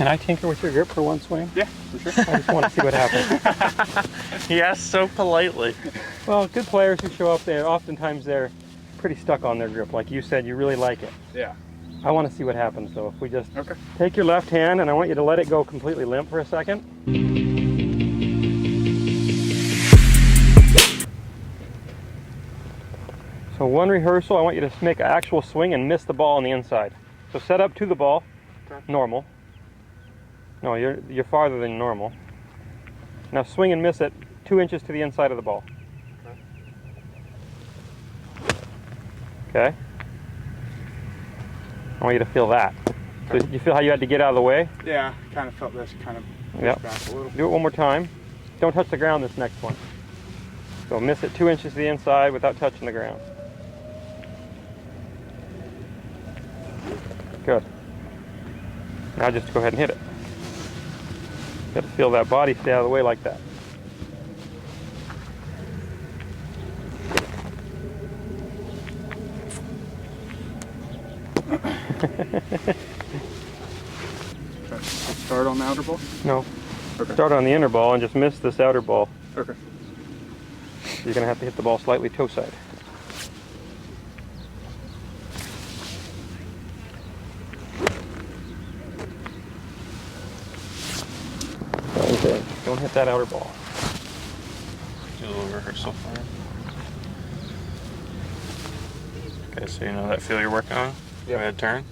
Can I tinker with your grip for one swing? Yeah, for sure. I just want to see what happens. He asked so politely. Well, good players who show up there, oftentimes they're pretty stuck on their grip. Like you said, you really like it. Yeah. I want to see what happens though. If we just Okay. take your left hand and I want you to let it go completely limp for a second. So one rehearsal, I want you to make an actual swing and miss the ball on the inside. So set up to the ball, okay. Normal. No, you're farther than normal. Now swing and miss it 2 inches to the inside of the ball. Okay. I want you to feel that. Okay. So you feel how you had to get out of the way? Yeah, kind of felt this kind of Yep. back a little. Do it one more time. Don't touch the ground this next one. So miss it 2 inches to the inside without touching the ground. Good. Now just go ahead and hit it. You got to feel that body stay out of the way like that. Start on the outer ball? No. Okay. Start on the inner ball and just miss this outer ball. Okay. You're going to have to hit the ball slightly toe side. Okay. Don't hit that outer ball. Do a little rehearsal for him. Okay, so you know that feel you're working on? Go ahead, turn.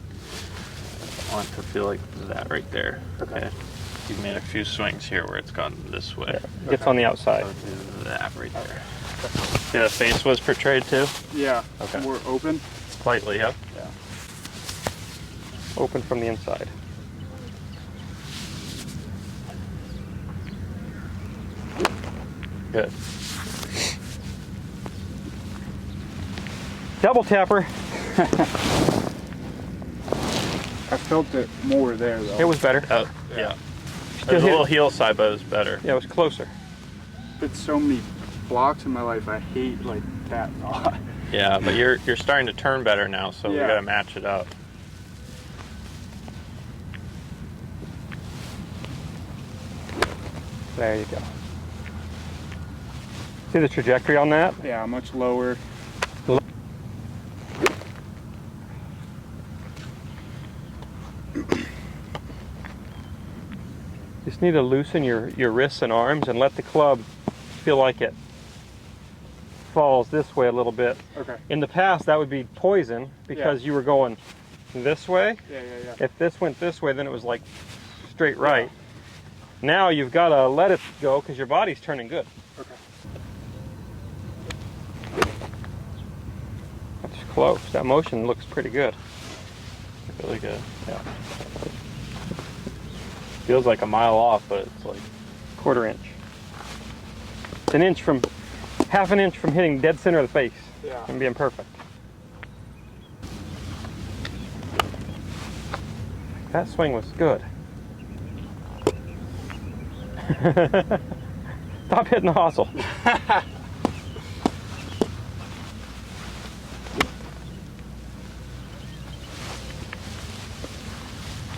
I want to feel like that right there. Okay. You've made a few swings here where it's gone this way. Yeah, gets on the outside. So do that right there. See, the face was portrayed too? Yeah. Okay. More open. Slightly, yep. Yeah. Open from the inside. Good. Double tapper. I felt it more there though. It was better. Yeah. Still There's a hit- little heel side, but it was better. Yeah, it was closer. Been so many blocks in my life. I hate like that. Yeah, but you're starting to turn better now, so we Yeah. gotta match it up. There you go. See the trajectory on that? Yeah, much lower. Just need to loosen your wrists and arms and let the club feel like it falls this way a little bit. Okay. In the past, that would be poison because you were going this way. Yeah. If this went this way, then it was like straight right. Now you've got to let it go because your body's turning good. Okay. That's close. That motion looks pretty good. Really good. Yeah. Feels like a mile off, but it's like Quarter inch. It's an inch from, half an inch from hitting dead center of the face Yeah. and being perfect. That swing was good. Stop hitting the hosel.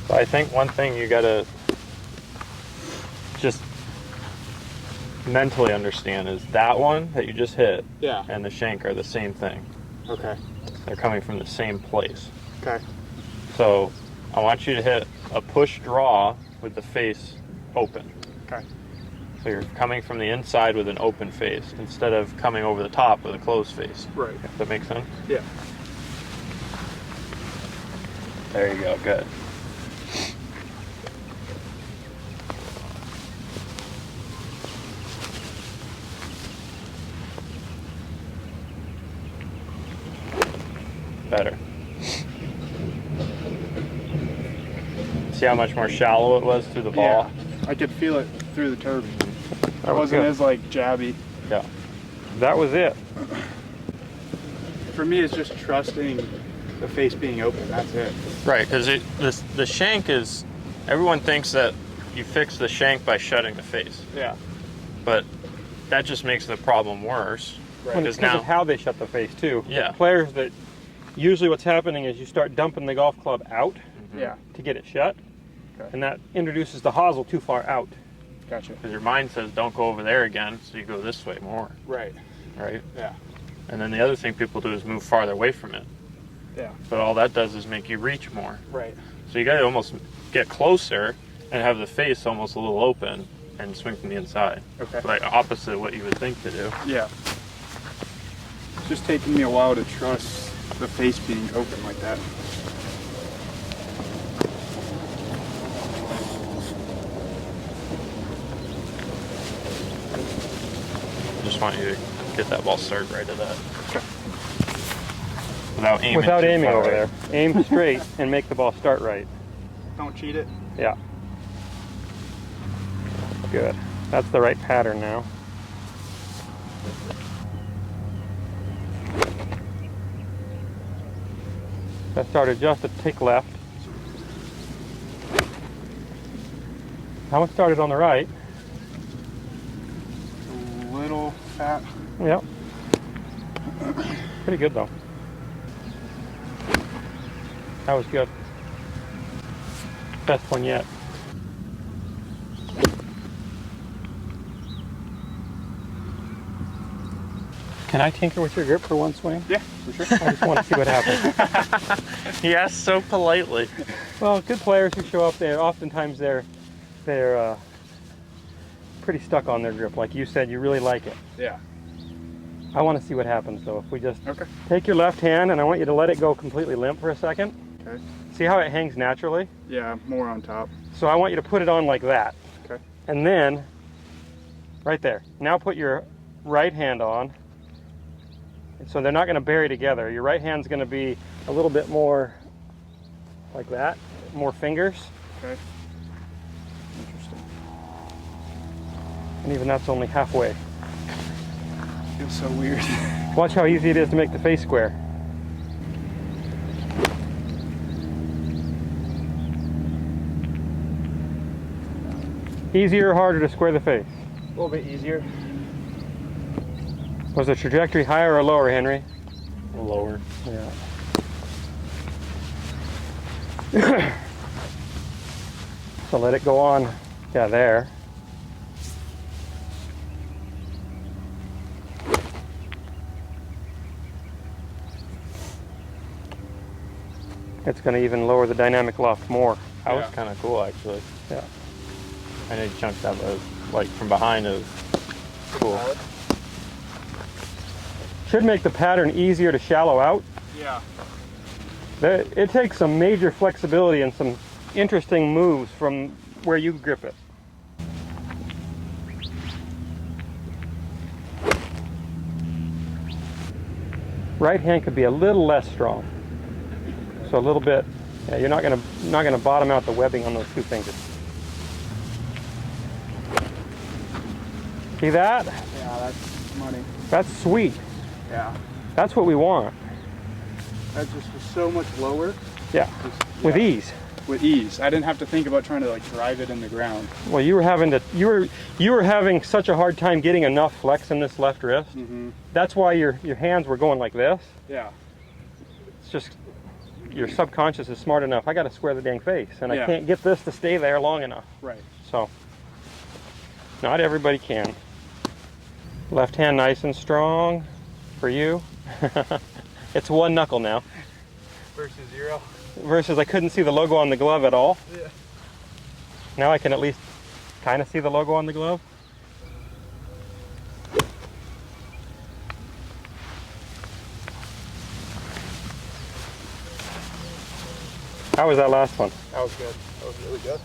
So I think one thing you gotta just mentally understand is that one that you just hit Yeah. and the shank are the same thing. Okay. They're coming from the same place. Okay. So I want you to hit a push draw with the face open. Okay. So you're coming from the inside with an open face instead of coming over the top with a closed face. Right. If that makes sense? Yeah. There you go, good. Better. See how much more shallow it was through the ball? Yeah. I could feel it through the turban. That It was wasn't good. as like jabby. Yeah. That was it. For me, it's just trusting the face being open. That's it. Right, because the shank is, everyone thinks that you fix the shank by shutting the face, Yeah. but that just makes the problem worse. Right. When it's Because because now, of how they shut the face too. Yeah. Players that, usually what's happening is you start dumping the golf club out Yeah. to get it shut. Okay. And that introduces the hosel too far out. Gotcha. Because your mind says don't go over there again, so you go this way more. Right. Right? Yeah. And then the other thing people do is move farther away from it. Yeah. But all that does is make you reach more. Right. So you got to almost get closer and have the face almost a little open and swing from the inside. Okay. Like opposite what you would think to do. Yeah. It's just taking me a while to trust the face being open like that. I just want you to get that ball started right at that. Okay. Without aiming. Without too aiming far over right. there. Aim straight and make the ball start right. Don't cheat it. Yeah. Good. That's the right pattern now. That started just a tick left. How much started on the right? A little fat. Yep. Pretty good though. That was good. Best one yet. Can I tinker with your grip for one swing? Yeah, for sure. I just want to see what happens. He asked so politely. Well, good players who show up there, oftentimes they're pretty stuck on their grip. Like you said, you really like it. Yeah. I want to see what happens though. If we just Okay. take your left hand and I want you to let it go completely limp for a second. Okay. See how it hangs naturally? Yeah, more on top. So I want you to put it on like that. Okay. And then, right there. Now put your right hand on. So they're not going to bury together. Your right hand's going to be a little bit more like that, more fingers. Okay. Interesting. And even that's only halfway. Feels so weird. Watch how easy it is to make the face square. Easier or harder to square the face? A little bit easier. Was the trajectory higher or lower, Henry? Lower. Yeah. So let it go on. Yeah, there. It's going to even lower the dynamic loft more. That was Yeah. kind of cool, actually. Yeah. I know you chunked that, but like from behind it was cool. Should make the pattern easier to shallow out. Yeah. It takes some major flexibility and some interesting moves from where you grip it. Right hand could be a little less strong. So a little bit, yeah, you're not gonna bottom out the webbing on those two fingers. See that? Yeah, that's money. That's sweet. Yeah. That's what we want. That just was so much lower. Yeah, with Yeah. ease. With ease. I didn't have to think about trying to like drive it in the ground. Well, you were having such a hard time getting enough flex in this left wrist. Mm-hmm. That's why your hands were going like this. Yeah. It's just your subconscious is smart enough. I got to square the dang face, and I Yeah. can't get this to stay there long enough. Right. So, not everybody can. Left hand nice and strong for you. It's one knuckle now. Versus 0. Versus I couldn't see the logo on the glove at all. Yeah. Now I can at least kind of see the logo on the glove. How was that last one? That was good. That was really good.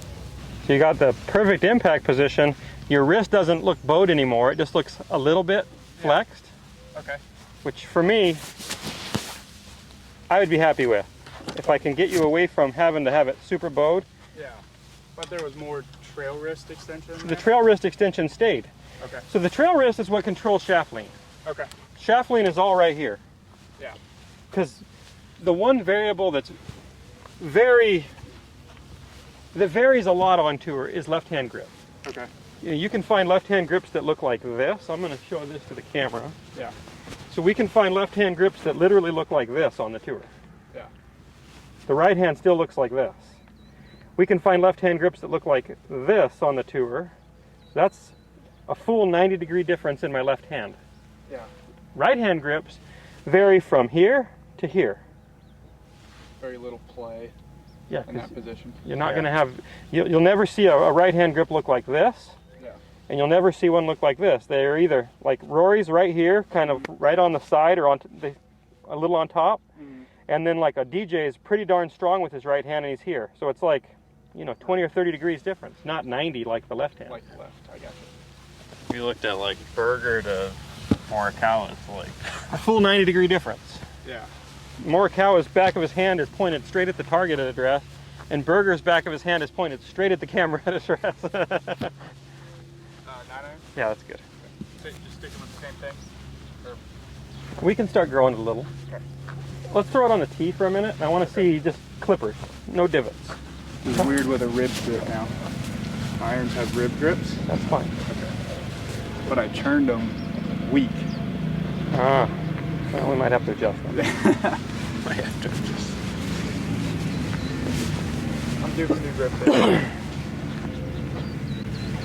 So you got the perfect impact position. Your wrist doesn't look bowed anymore. It just looks a little bit flexed, Okay. which for me, I would be happy with. If I can get you away from having to have it super bowed. Yeah. But there was more trail wrist extension. The there? trail wrist extension stayed. Okay. So the trail wrist is what controls shaft lean. Okay. Shaft lean is all right here. Yeah. Because the one variable that varies a lot on tour is left-hand grip. Okay. You can find left-hand grips that look like this. I'm going to show this to the camera. Yeah. So we can find left-hand grips that literally look like this on the tour. Yeah. The right hand still looks like this. We can find left-hand grips that look like this on the tour. That's a full 90-degree difference in my left hand. Yeah. Right-hand grips vary from here to here. Very little play Yeah, in that position. you're not going to have, you'll never see a right-hand grip look like this. Yeah. And you'll never see one look like this. They're either like Rory's right here, kind of right on the side or a little on top. And then like a DJ is pretty darn strong with his right hand and he's here. So it's like, you know, 20 or 30 degrees difference, not 90 like the left hand. Like the left, I got you. If you looked at like Burger to Morikawa, it's like A full 90-degree difference. Yeah. Morikawa's back of his hand is pointed straight at the target address, and Burger's back of his hand is pointed straight at the camera address. 9 iron? Yeah, that's good. Just sticking with the same thing? Or... We can start growing it a little. Okay. Let's throw it on the tee for a minute. I want to see just clippers, no divots. It's weird with a rib grip now. Irons have rib grips. That's fine. Okay. But I churned them weak. Ah, well, we might have to adjust them. might have to just. I'm doing some new grip there.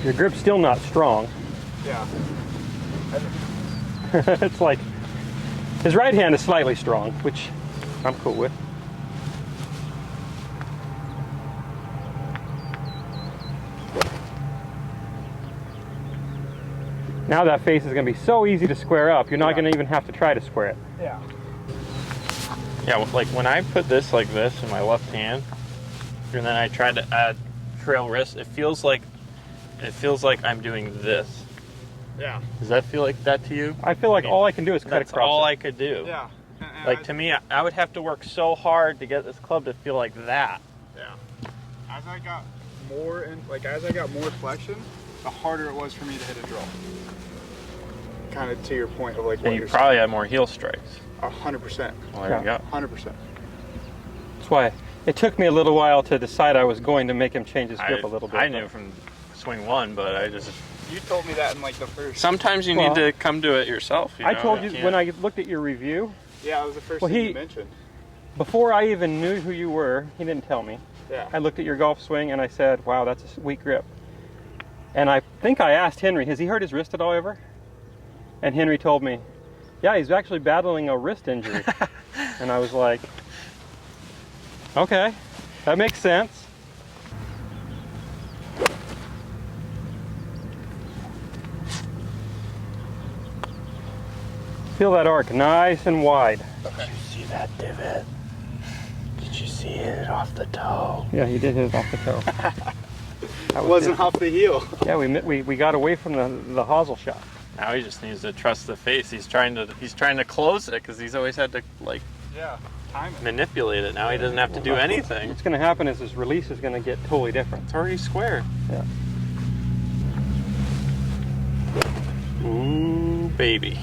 Your grip's still not strong. Yeah. It's like, his right hand is slightly strong, which I'm cool with. Now that face is going to be so easy to square up, you're not going to even have to try to square it. Yeah. Yeah, like when I put this like this in my left hand, and then I tried to add trail wrist, it feels like I'm doing this. Yeah. Does that feel like that to you? I feel like all I can do is cut That's across all it. I could do. Yeah. Like to me, I would have to work so hard to get this club to feel like that. Yeah. As I got more flexion, the harder it was for me to hit a drill. Kind of to your point of like what And you you're probably had more heel strikes. 100%. Well, there you go. 100%. That's why it took me a little while to decide I was going to make him change his grip a little bit. I knew from swing one, but I just. You told me that in like the first. Sometimes you need to come to it yourself. I told you when I looked at your review. Yeah, it was the first thing you mentioned. Before I even knew who you were, he didn't tell me. Yeah. I looked at your golf swing and I said, wow, that's a weak grip. And I think I asked Henry, has he hurt his wrist at all ever? And Henry told me, yeah, he's actually battling a wrist injury. And I was like, okay, that makes sense. Feel that arc nice and wide. Did you see that divot? Did you see it off the toe? Yeah, you did hit it off the toe. It wasn't off the heel. Yeah, we got away from the hosel shot. Now he just needs to trust the face. He's trying to close it because he's always had to like time it. manipulate it. Now he doesn't have to do anything. What's going to happen is his release is going to get totally different. It's already square. Yeah. Ooh, baby.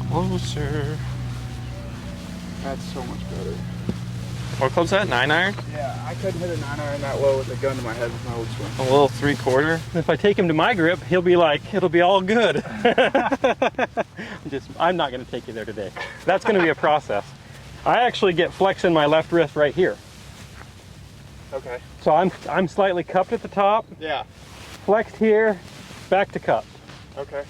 Closer. That's so much better. What club's that? 9 iron? Yeah, I couldn't hit a 9 iron that low with a gun to my head with my old swing. A little 3/4. If I take him to my grip, he'll be like, it'll be all good. I'm not going to take you there today. That's going to be a process. I actually get flex in my left wrist right here. Okay. So I'm slightly cupped at the top, Yeah. flexed here, back to cup. Okay.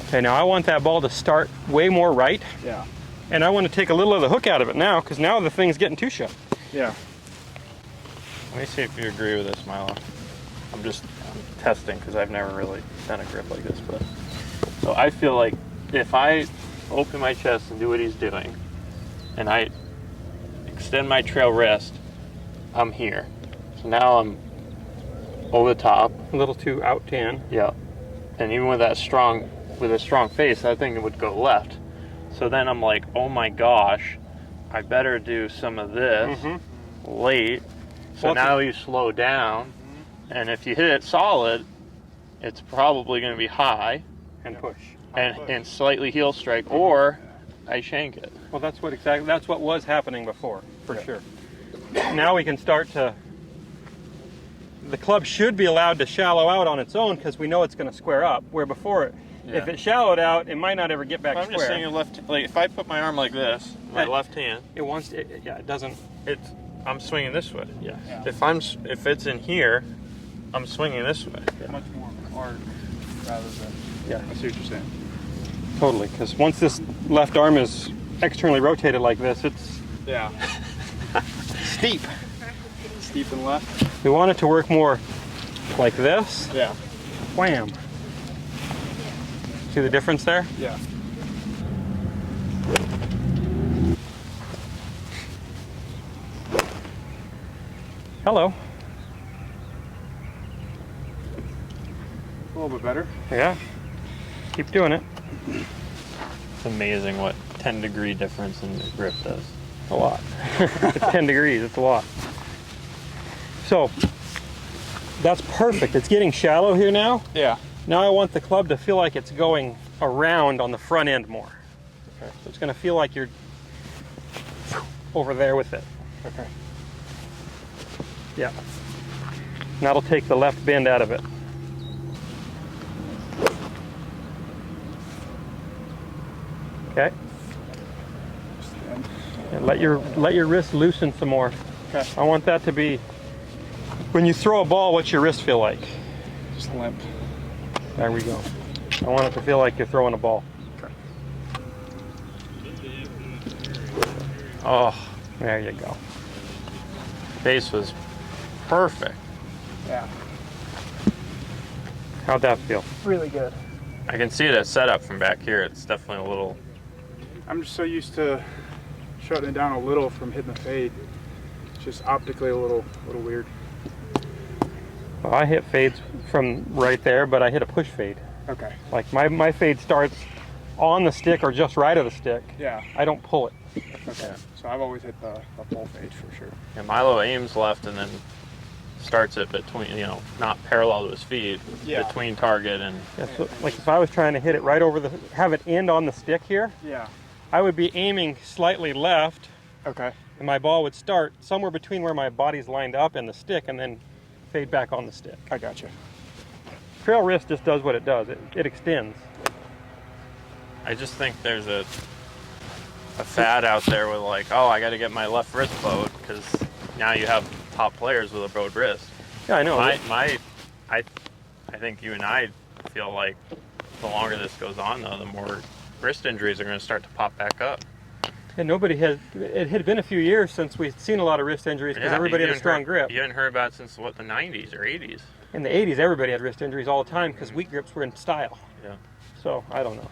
Okay, now I want that ball to start way more right, Yeah. and I want to take a little of the hook out of it now, because now the thing's getting too sharp. Yeah. Let me see if you agree with this, Milo. I'm testing because I've never really done a grip like this, but so I feel like if I open my chest and do what he's doing, and I extend my trail wrist, I'm here. So now I'm over the top. A little too out tan. Yeah. And even with a strong face, that thing would go left. So then I'm like, oh my gosh, I better do some of this late. So Well, now you slow down, and if you hit it solid, it's probably going to be high And push. and slightly heel strike, or I shank it. Well, that's what was happening before, for sure. Now we can start to. The club should be allowed to shallow out on its own because we know it's going to square up. Where before Yeah. If it shallowed out, it might not ever get back I'm square. just saying, like if I put my arm like this, my left hand, It wants to, yeah, it doesn't. I'm swinging this way. Yeah. If it's in here, I'm swinging this way. Much more of an arc rather than. Yeah. I see what you're saying. Totally, because once this left arm is externally rotated like this, it's Yeah. steep. Steep and left. We want it to work more like this. Yeah. Wham. See the difference there? Yeah. Hello. A little bit better. Yeah. Keep doing it. It's amazing what 10-degree difference in the grip does. A lot. It's 10 degrees. It's a lot. So that's perfect. It's getting shallow here now. Yeah. Now I want the club to feel like it's going around on the front end more. Okay. So it's going to feel like you're over there with it. Okay. Yeah. And that'll take the left bend out of it. Okay. And let your wrist loosen some more. Okay. I want that to be, when you throw a ball, what's your wrist feel like? Just limp. There we go. I want it to feel like you're throwing a ball. Okay. Oh, There you go. base was perfect. Yeah. How'd that feel? Really good. I can see the setup from back here. It's definitely a little. I'm just so used to shutting it down a little from hitting the fade. It's just optically a little weird. Well, I hit fades from right there, but I hit a push fade. Okay. Like my fade starts on the stick or just right of the stick. Yeah. I don't pull it. Okay. So I've always hit the pull fade for sure. And Milo aims left and then starts it between, not parallel to his feet, Yeah. between target and. Yeah, so, like if I was trying to hit it right over have it end on the stick here, Yeah. I would be aiming slightly left, Okay. and my ball would start somewhere between where my body's lined up and the stick, and then fade back on the stick. I gotcha. Trail wrist just does what it does. It extends. I just think there's a fad out there with like, oh, I got to get my left wrist bowed because now you have top players with a bowed wrist. Yeah, I know. I think you and I feel like the longer this goes on, though, the more wrist injuries are going to start to pop back up. And it had been a few years since we'd seen a lot of wrist injuries because everybody had a strong grip. You hadn't heard about it since, what, the 90s or 80s? In the 80s, everybody had wrist injuries all the time because weak grips were in style. Yeah. So, I don't know.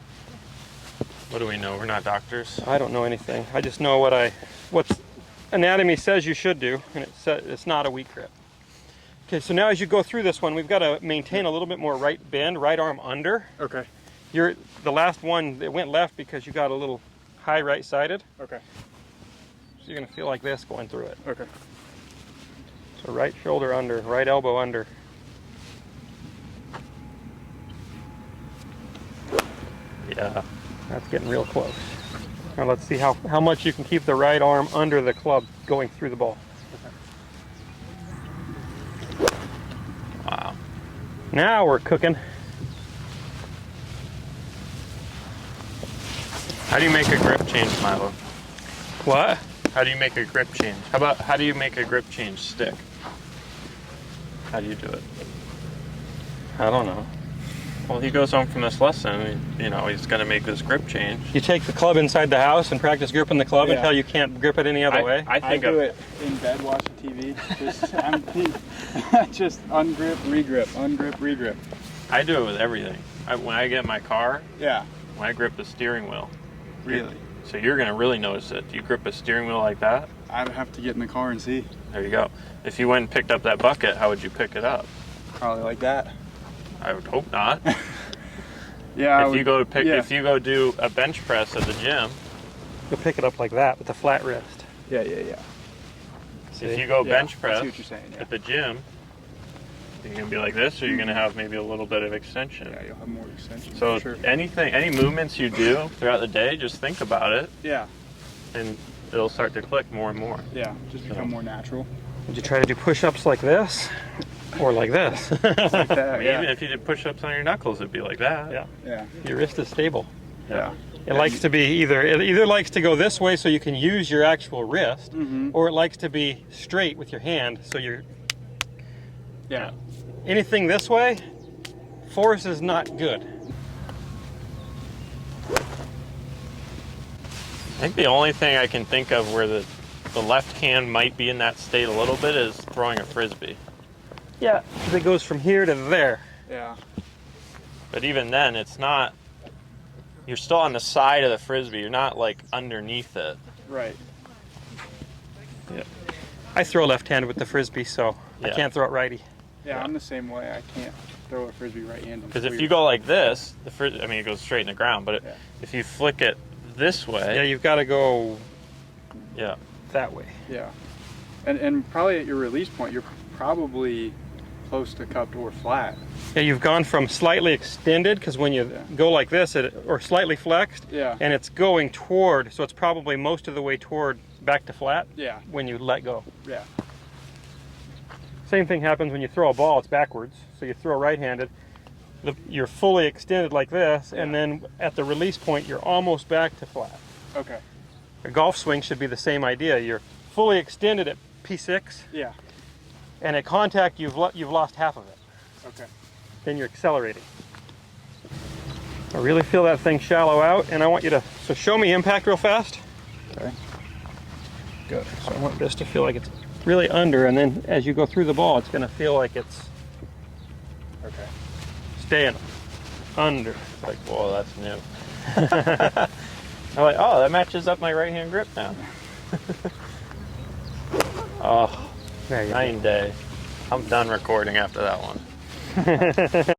What do we know? We're not doctors. I don't know anything. I just know what anatomy says you should do, and it's not a weak grip. Okay, so now as you go through this one, we've got to maintain a little bit more right bend, right arm under. Okay. The last one, it went left because you got a little high right-sided. Okay. So you're going to feel like this going through it. Okay. So right shoulder under, right elbow under. Yeah. That's getting real close. Now let's see how much you can keep the right arm under the club going through the ball. Wow. Now we're cooking. How do you make a grip change, Milo? What? How do you make a grip change? How do you make a grip change stick? How do you do it? I don't know. Well, he goes home from this lesson, he's going to make this grip change. You take the club inside the house and practice gripping the club until you can't grip it any other way? I I think do it in bed watching TV. Just ungrip, regrip, ungrip, regrip. I do it with everything. When I get in my car, Yeah. when I grip the steering wheel. Really? So you're going to really notice it. Do you grip a steering wheel like that? I'd have to get in the car and see. There you go. If you went and picked up that bucket, how would you pick it up? Probably like that. I would hope not. Yeah. If you go do a bench press at the gym, You'll pick it up like that with a flat wrist. Yeah. if you go bench I press see what you're saying. Yeah. at the gym, you're going to be like this, or you're going to have maybe a little bit of extension. Yeah, you'll have more extension. So for sure. any movements you do throughout the day, just think about it, Yeah. and it'll start to click more and more. Yeah. Just become more natural. Would you try to do push-ups like this? Or like this. Like that, Even if you did push-ups on your knuckles, it'd be like that. Yeah. Yeah. Your wrist is stable. Yeah. It likes to be it either likes to go this way so you can use your actual wrist, or it likes to be straight with your hand so you're. Yeah. Anything this way, force is not good. I think the only thing I can think of where the left hand might be in that state a little bit is throwing a frisbee. Yeah, 'cause it goes from here to there. Yeah. But even then, it's not. You're still on the side of the frisbee. You're not like underneath it. Right. Yeah. I throw left-handed with the frisbee, so I Yeah. can't throw it righty. Yeah, I'm the same way. I can't throw a frisbee right-handed. Because if you go like this, I mean, it goes straight in the ground. But Yeah. if you flick it this way, Yeah, you've got to go yeah. that way. Yeah. And probably at your release point, you're probably close to cupped or flat. Yeah, you've gone from slightly extended, because when you go like this, or slightly flexed, Yeah. and it's going toward, so it's probably most of the way toward back to flat Yeah. when you let go. Yeah. Same thing happens when you throw a ball, it's backwards. So you throw right-handed, you're fully extended like this, and then at the release point, you're almost back to flat. Okay. A golf swing should be the same idea. You're fully extended at P6, Yeah. and at contact, you've lost half of it. Okay. Then you're accelerating. I really feel that thing shallow out, and I want you to, so show me impact real fast. Okay. Good. So I want this to feel like it's really under, and then as you go through the ball, it's going to feel like it's Okay. staying under. It's like, whoa, that's new. I'm like, oh, that matches up my right hand grip now. Oh, There you go. 9 day. I'm done recording after that one.